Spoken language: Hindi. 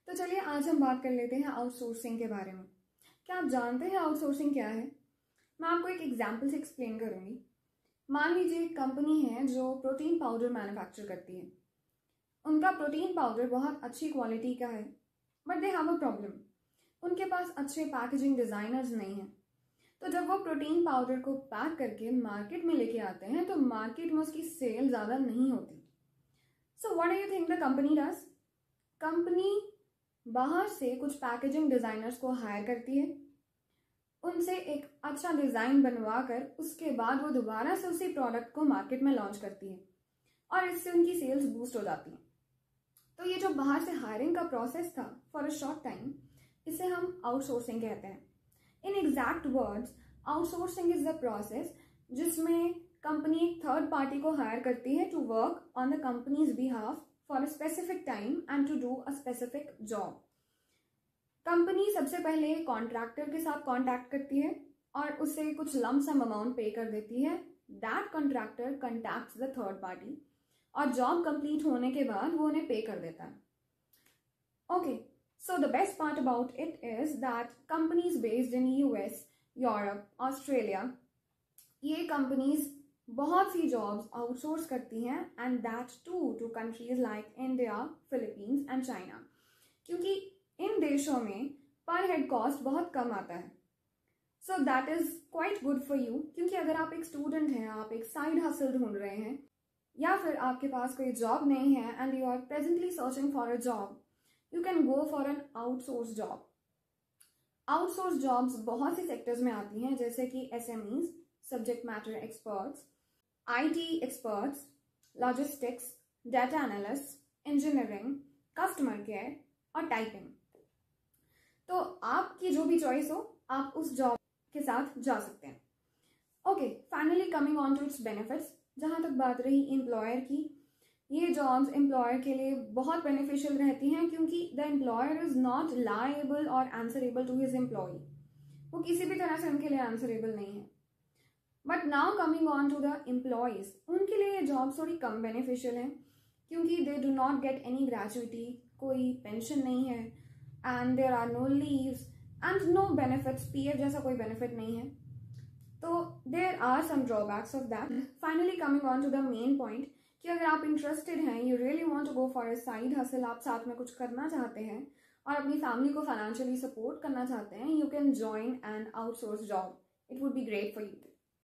तो चलिए आज हम बात कर लेते हैं आउटसोर्सिंग के बारे में। क्या आप जानते हैं आउटसोर्सिंग क्या है? मैं आपको एक एग्जांपल से एक्सप्लेन करूंगी। मान लीजिए एक कंपनी है जो प्रोटीन पाउडर मैन्युफैक्चर करती है। उनका प्रोटीन पाउडर बहुत अच्छी क्वालिटी का है, but they have a problem. उनके पास अच्छे पैकेजिंग डिज़ाइनर्स नहीं हैं। तो जब वो प्रोटीन पाउडर को पैक करके मार्केट में लेके आते हैं तो मार्केट में उसकी सेल ज़्यादा नहीं होती। So what do you think the company does? Company बाहर से कुछ पैकेजिंग डिज़ाइनर्स को हायर करती है, उनसे एक अच्छा डिज़ाइन बनवा कर उसके बाद वो दोबारा से उसी प्रोडक्ट को मार्केट में लॉन्च करती है और इससे उनकी सेल्स बूस्ट हो जाती हैं। तो ये जो बाहर से हायरिंग का प्रोसेस था फॉर अ शॉर्ट टाइम, इसे हम आउटसोर्सिंग कहते हैं। In exact words, outsourcing is the process जिसमें कंपनी एक थर्ड पार्टी को हायर करती है to work on the company's behalf for a specific time and to do a specific job. Company सबसे पहले कॉन्ट्रैक्टर के साथ कॉन्टैक्ट करती है और उसे कुछ लम सम अमाउंट पे कर देती है। That contractor contacts the third party और जॉब कंप्लीट होने के बाद वो उन्हें पे कर देता है। Okay, so the best part about it is that companies based in US, Europe, Australia, ये कंपनीज बहुत सी जॉब्स आउटसोर्स करती हैं and that to countries like India, Philippines and China, क्योंकि इन देशों में पर हेड कॉस्ट बहुत कम आता है। So that is quite good for you, क्योंकि अगर आप एक स्टूडेंट हैं, आप एक साइड हसल ढूंढ रहे हैं या फिर आपके पास कोई जॉब नहीं है and you are presently searching for a job, you can go for an outsource job. Outsource jobs बहुत सी सेक्टर्स में आती हैं, जैसे कि SMEs, subject matter experts, IT experts, logistics, data analyst, engineering, customer care और टाइपिंग। तो आपकी जो भी चॉइस हो, आप उस जॉब के साथ जा सकते हैं। Okay, finally coming on to its benefits. जहां तक बात रही एम्प्लॉयर की, ये जॉब्स एम्प्लॉयर के लिए बहुत बेनिफिशियल रहती हैं, क्योंकि the employer is not liable और आंसरेबल टू हिज एम्प्लॉय। वो किसी भी तरह से उनके लिए आंसरेबल नहीं है। But now coming on to the employees, उनके लिए ये जॉब थोड़ी कम बेनिफिशियल है, क्योंकि they do not get any gratuity, कोई पेंशन नहीं है, and there are no leaves and no benefits, PF जैसा कोई बेनिफिट नहीं है। तो there are some drawbacks of that. Finally coming on to the main point, कि अगर आप इंटरेस्टेड हैं, you really want to go for a side hustle, आप साथ में कुछ करना चाहते हैं और अपनी फैमिली को फाइनेंशियली सपोर्ट करना चाहते हैं, you can join an outsource job. It would be great for you.